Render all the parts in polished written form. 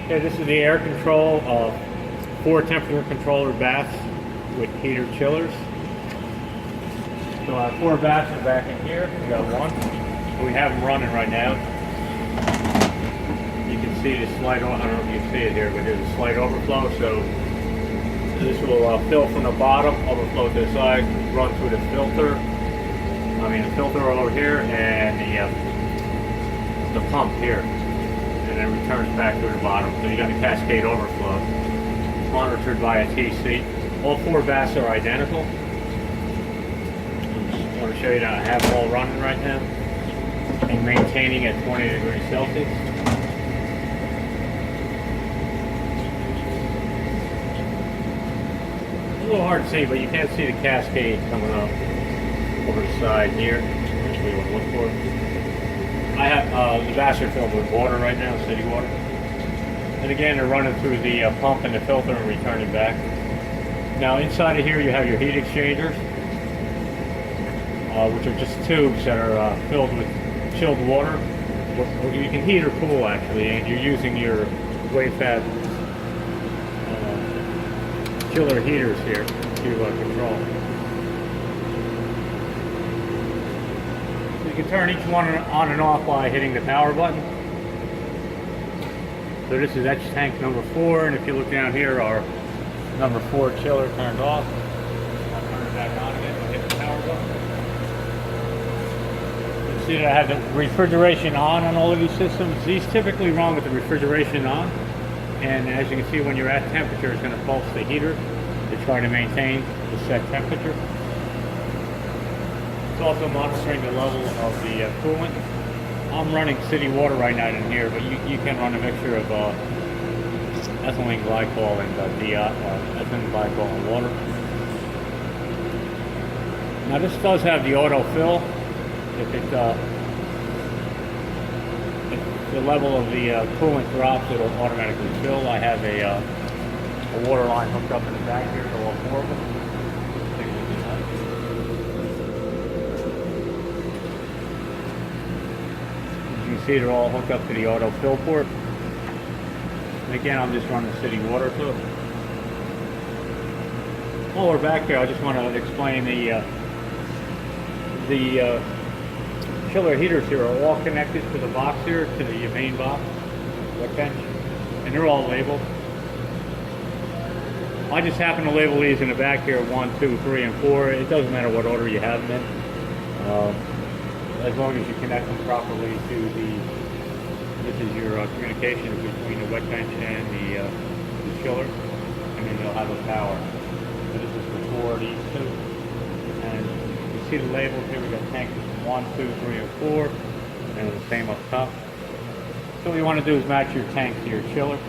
Okay, this is the air control of 4 temperature controller baths with heater chillers. So our 4 baths are back in here. We got one. We have them running right now. You can see the slight, I don't know if you can see it here, but there's a slight overflow. So this will fill from the bottom, overflow to the side, run through the filter. The filter over here and the pump here. And then returns back to the bottom. So you got a cascade overflow monitored by a TC. All 4 baths are identical. I want to show you that I have them all running right now and maintaining at 20 degrees Celsius. It's a little hard to see, but you can see the cascade coming up over the side here. That's what you want to look for. I have the baths are filled with water right now, city water. And again, they're running through the pump and the filter and returning back. Now inside of here you have your heat exchangers, which are just tubes that are filled with chilled water. You can heat or cool actually, and you're using your wave-fab chiller heaters here to control. You can turn each one on and off by hitting the power button. So this is etch tank number 4, and if you look down here, our number 4 chiller turned off. I'll turn it back on again and hit the power button. You see that I have the refrigeration on all of these systems. These typically run with the refrigeration on, and as you can see, when you're at temperature, it's going to pulse the heater to try to maintain the set temperature. It's also monitoring the level of the coolant. I'm running city water right now in here, but you can run a mixture of ethylene glycol and ethylene glycol and water. Now this does have the auto fill. If the level of the coolant drops, it'll automatically fill. I have a water line hooked up in the back here to all 4 of them. You can see they're all hooked up to the auto fill port. And again, I'm just running city water through. While we're back here, I just want to explain the chiller heaters here are all connected to the box here, to the main box, wet bench, and they're all labeled. I just happen to label these in the back here, 1, 2, 3, and 4. It doesn't matter what order you have them in. As long as you connect them properly to this is your communication between the wet bench and the chiller, and then they'll have a power. So this is for 4 of these 2. And you see the labels here, we got tanks 1, 2, 3, and 4, and the same up top. So what you want to do is match your tank to your chiller.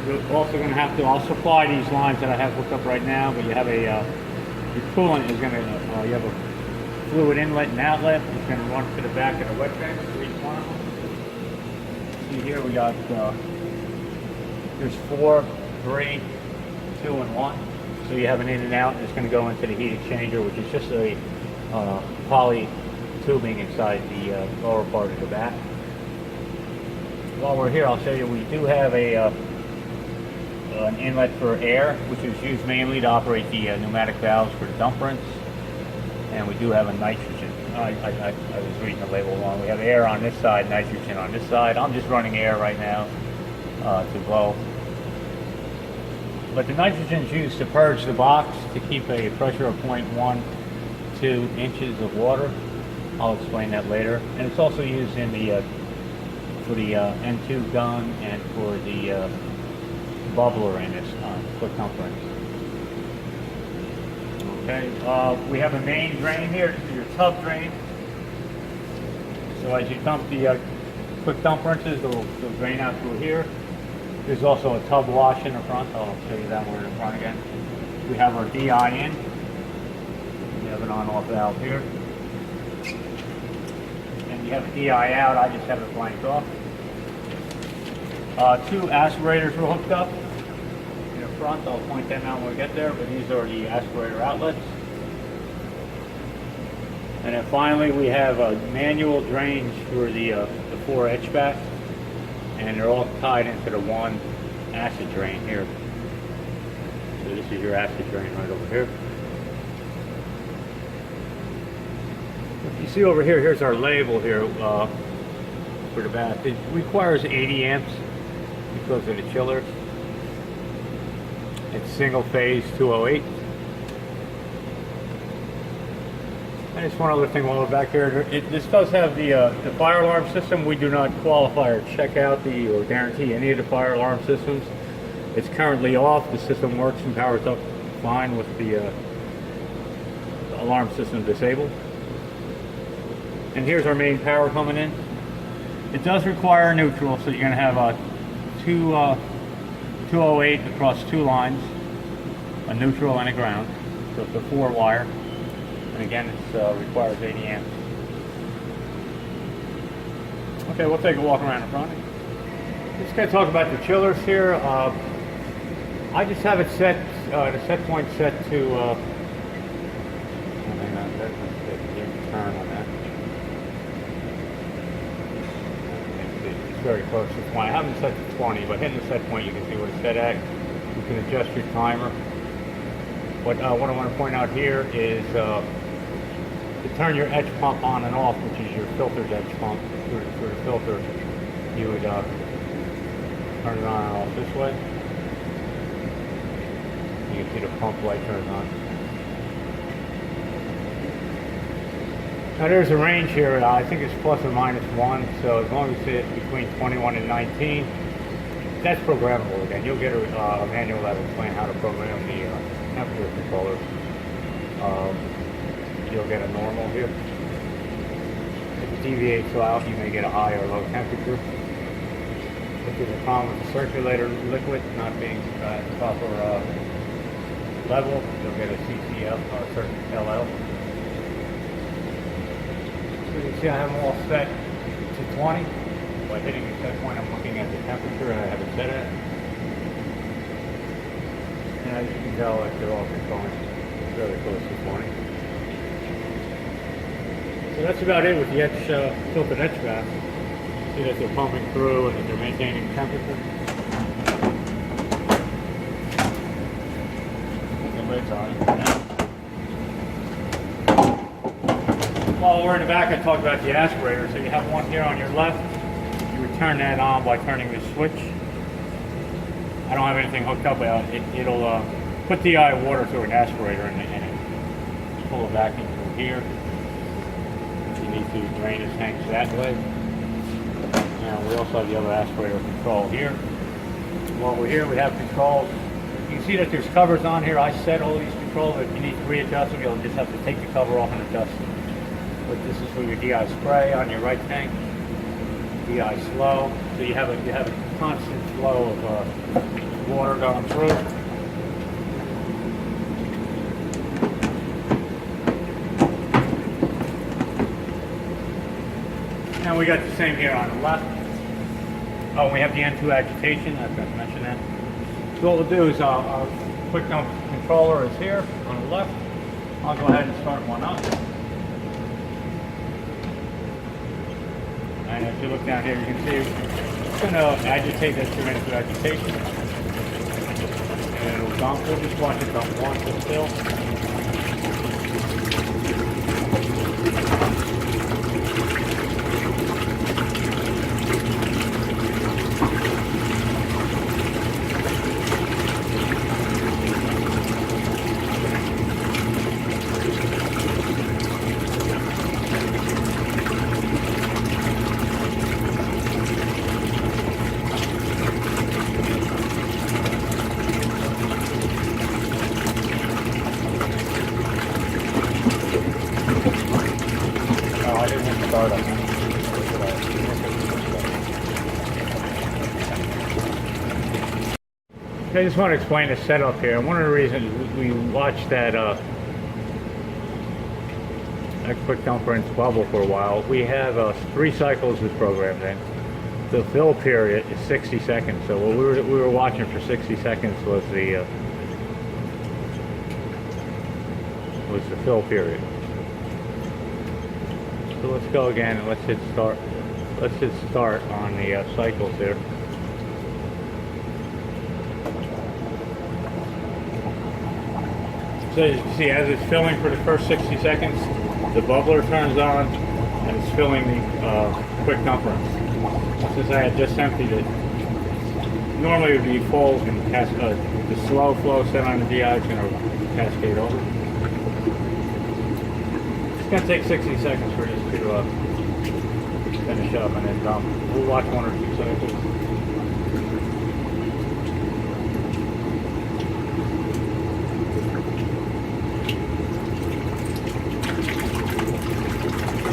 You're also going to have to, I'll supply these lines that I have hooked up right now, but you have your coolant is going to, you have a fluid inlet and outlet. It's going to run to the back of the wet bench for each one of them. See here we got, there's 4, 3, 2, and 1. So you have an in and out, and it's going to go into the heat exchanger, which is just a poly tubing inside the lower part of the bath. While we're here, I'll show you, we do have an inlet for air, which is used mainly to operate the pneumatic valves for the dump rinse. And we do have a nitrogen. I was reading the label wrong. We have air on this side, nitrogen on this side. I'm just running air right now to blow. But the nitrogen is used to purge the box to keep a pressure of 0.12 inches of water. I'll explain that later. And it's also used in the for the N2 gun and for the bubbler in this quick dump rinse. Okay, we have a main drain here. This is your tub drain. So as you dump the quick dump rinses, they'll drain out through here. There's also a tub wash in the front. I'll show you that one in the front again. We have our DI in. We have an on-off valve here. And you have a DI out. I just have it blanked off. 2 aspirators were hooked up in the front. I'll point them out when we get there, but these are the aspirator outlets. And then finally we have manual drains for the 4 etch baths. and they're all tied into the one acid drain here. So this is your acid drain right over here. If you see over here, here's our label here for the bath. It requires 80 amps because of the chillers. It's single phase 208. And just one other thing while we're back here, this does have the fire alarm system. We do not qualify or check out or guarantee any of the fire alarm systems. It's currently off. The system works and powers up fine with the alarm system disabled. And here's our main power coming in. It does require neutral, so you're going to have a 208 across two lines, a neutral and a ground. So it's a 4-wire. And again, it requires 80 amps. Okay, we'll take a walk around in front. Just going to talk about the chillers here. I just have it set, the set point set to, hang on, turn on that. It's very close to 20. I haven't set to 20, but hitting the set point, you can see what it's set at. You can adjust your timer. What I want to point out here is to turn your edge pump on and off, which is your filtered edge pump through the filter. You would turn it on and off this way. You can see the pump light turns on. Now there's a range here. I think it's plus or minus 1. So as long as it's between 21 and 19, that's programmable again. You'll get a manual that will explain how to program the temperature controller. You'll get a normal here. If it deviates out, you may get a high or low temperature. If there's a problem with the circulator liquid not being at the proper level, you'll get a CCL or a certain LL. So you can see I have them all set to 20. By hitting the set point, I'm looking at the temperature I have it set at. And as you can tell, they're all controlling very close to 20. So that's about it with the tilted edge bath. See that they're pumping through and that they're maintaining temperature. The lid's on. While we're in the back, I talked about the aspirator. So you have one here on your left. You would turn that on by turning the switch. I don't have anything hooked up, but it'll put the water through an aspirator and pull a vacuum through here. You need to drain the tanks that way. And we also have the other aspirator control here. While we're here, we have controls. You can see that there's covers on here. I set all these controls. If you need to readjust them, you'll just have to take the cover off and adjust them. But this is for your DI spray on your right tank. DI slow. So you have a constant flow of water going through. And we got the same here on the left. Oh, we have the N2 agitation. I forgot to mention that. So what we'll do is our quick dump controller is here on the left. I'll go ahead and start one up. And if you look down here, you can see it's going to agitate that through N2 agitation. And it'll dump. We'll just watch it dump once and fill. I just want to explain the setup here. One of the reasons we watched that quick dumper bubble for a while, we have 3 cycles was programmed in. The fill period is 60 seconds. So what we were watching for 60 seconds was the fill period. So let's go again and let's hit start. let's hit start on the cycles here. So as you can see, as it's filling for the first 60 seconds, the bubbler turns on and it's filling the quick dump runs. Since I had just emptied it, normally it would be full and the slow flow set on the DI is going to cascade over. It's going to take 60 seconds for this to finish up and then dump. We'll watch 1 or 2 cycles.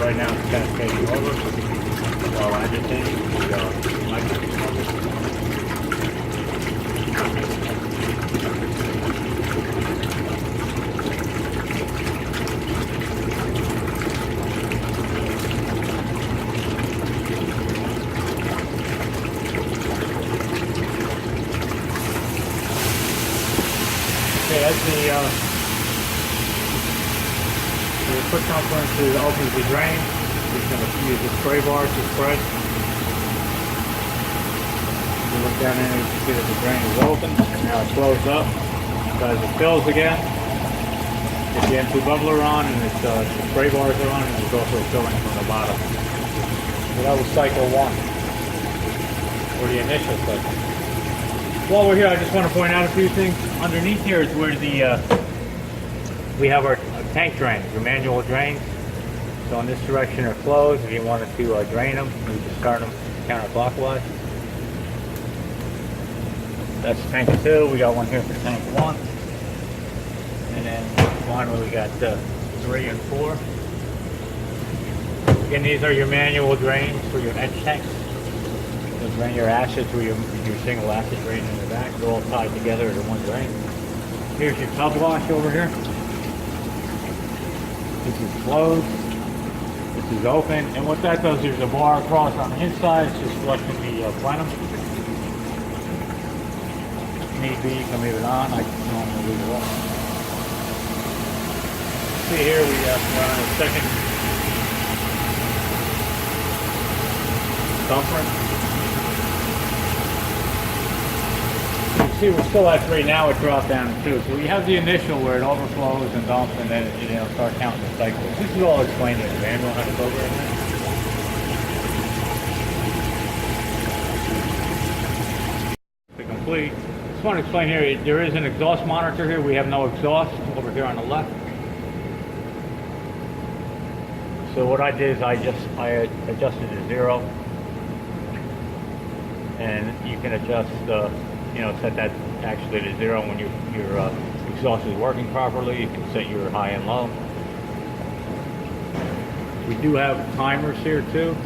Right now it's cascading over while agitating the nitrogen level. Okay, as the quick conference opens the drain, he's going to use the spray bar to spray. You look down in and you can see that the drain is open. Now it flows up. So as it fills again, get the M2 bubbler on and the spray bars are on, and it's also filling from the bottom. So that was cycle 1, or the initial cycle. While we're here, I just want to point out a few things. Underneath here is where we have our tank drains, your manual drains. So in this direction are closed. If you wanted to drain them, you just start them counterclockwise. That's tank 2. We got one here for tank 1. And then finally we got 3 and 4. Again, these are your manual drains for your etch tanks. You'll drain your acid through your single acid drain in the back. They're all tied together to one drain. Here's your tub wash over here. This is closed. This is open. And what that does, there's a bar across on the inside. It's just flushing the plenum. If need be, you can leave it on. I normally leave it off. See here, we're on a second dumper. See, we're still at 3 now. It dropped down to 2. So we have the initial where it overflows and dumps, and then it start counting the cycles. This is all explained in the manual how to program that. To complete, just want to explain here. There is an exhaust monitor here. We have no exhaust over here on the left. So what I did is I adjusted to 0, and you can adjust set that actually to 0 when your exhaust is working properly. You can set your high and low. We do have timers here too,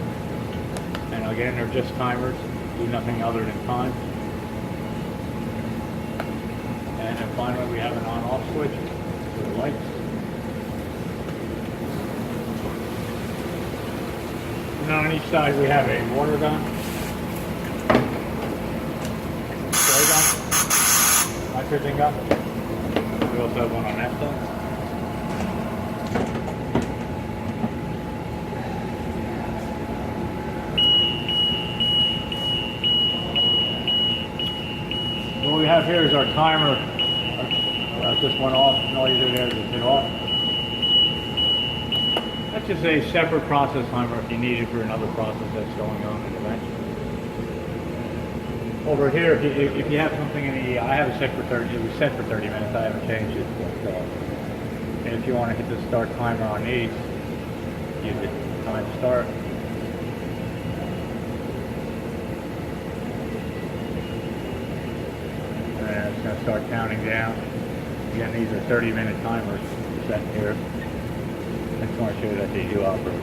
and again they're just timers, do nothing other than time. And then finally we have an on-off switch for the lights. And on each side we have a water gun, nitrogen gun. We also have one on that side. What we have here is our timer. This went off, and all you do there is just hit off. That's just a separate process timer if you need it for another process that's going on in the bench. Over here, if you have something in the, I have it set for 30. It was set for 30 minutes. I haven't changed it. But, and if you want to hit the start timer on these, use it time start. And it's going to start counting down. Again, these are 30-minute timers set here. I just want to show you that they do operate.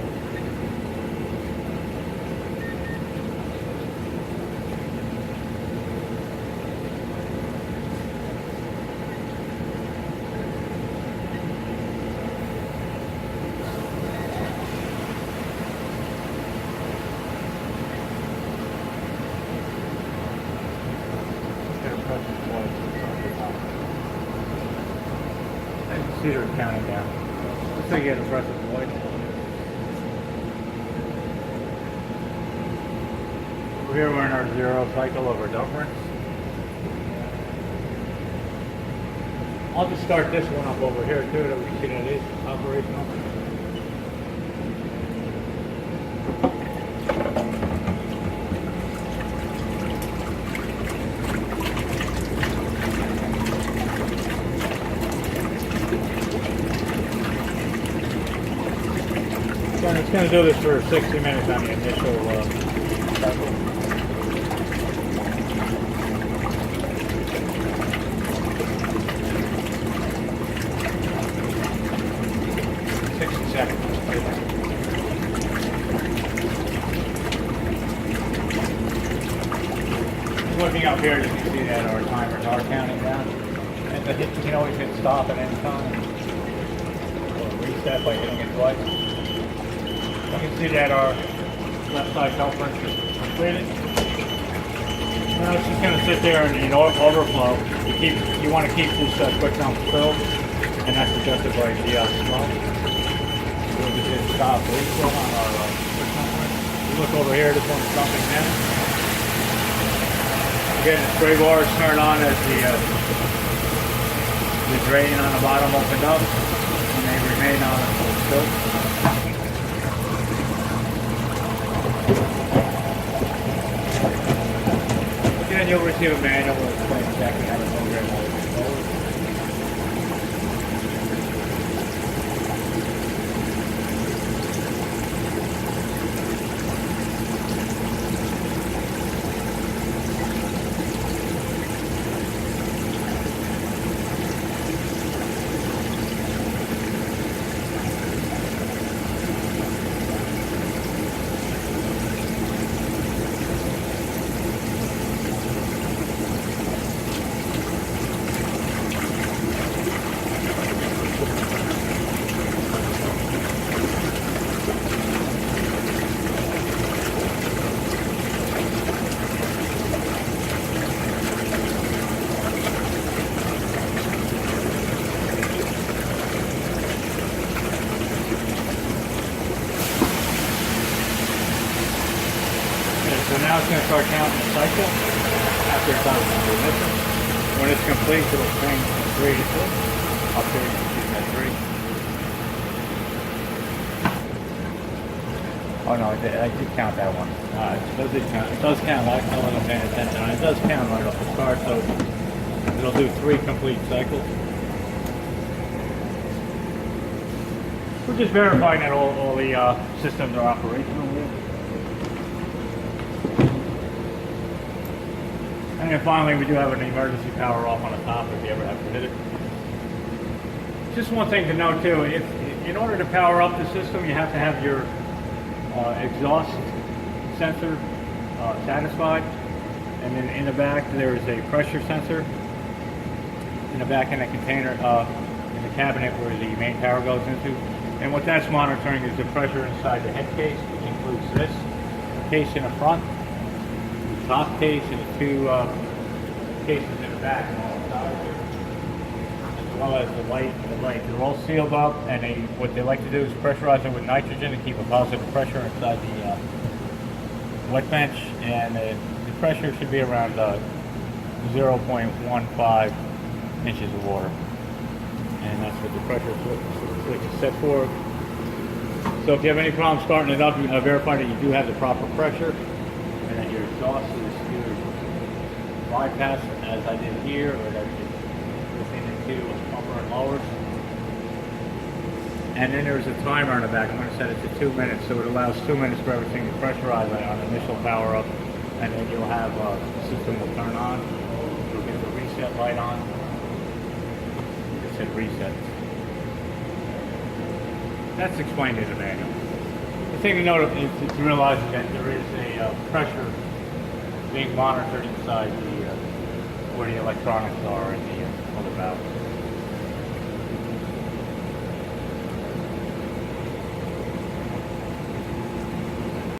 See her counting down. Let's take it and press the void. here we're in our 0 cycle of our dump rinse. I'll just start this one up over here too, that we can see that it is operational. And it's going to do this for 60 minutes on the initial cycle. Looking up here, you can see that our timers are counting down. And the hit, you can always hit stop at any time. Or reset by hitting it twice. You can see that our left side dump rinse is completed. Now it's just going to sit there in overflow. You want to keep this quick dump filled, and that's adjusted by the flow. So we'll just hit stop refill on our quick dump rinse. You look over here, this one's dumping now. Again, the spray bar is turned on as the drain on the bottom opened up, and they remain on until it's filled. Again, you'll receive a manual that explains exactly how the program will forward. So now it's going to start counting the cycle after it's out of the ignition. When it's complete, it'll swing from 3 to 2. Up here, you can see that 3. Oh no, I did count that one. It does count. I wasn't paying attention. It does count right off the start, so it'll do 3 complete cycles. We're just verifying that all the systems are operational here. And then finally, we do have an emergency power off on the top if you ever have to hit it. Just one thing to note too, in order to power up the system, you have to have your exhaust sensor satisfied. And then in the back, there is a pressure sensor in the back in the container, in the cabinet where the main power goes into. And what that's monitoring is the pressure inside the head case, which includes this case in the front, top case, and the 2 cases in the back on all sides here, as well as the light and the light. They're all sealed up, and what they like to do is pressurize it with nitrogen to keep a positive pressure inside the wet bench, and the pressure should be around 0.15 inches of water, and that's what the pressure switch is set for. So if you have any problem starting it up, you verify that you do have the proper pressure, and that your exhaust is either bypassed as I did here, or that it's within the 2 upper and lowers. And then there's a timer on the back. I'm going to set it to 2 minutes, so it allows 2 minutes for everything to pressurize on initial power up, and then you'll have the system will turn on. You'll get the reset light on. It said reset. That's explained in the manual. The thing to note is to realize that there is a pressure being monitored inside the where the electronics are in the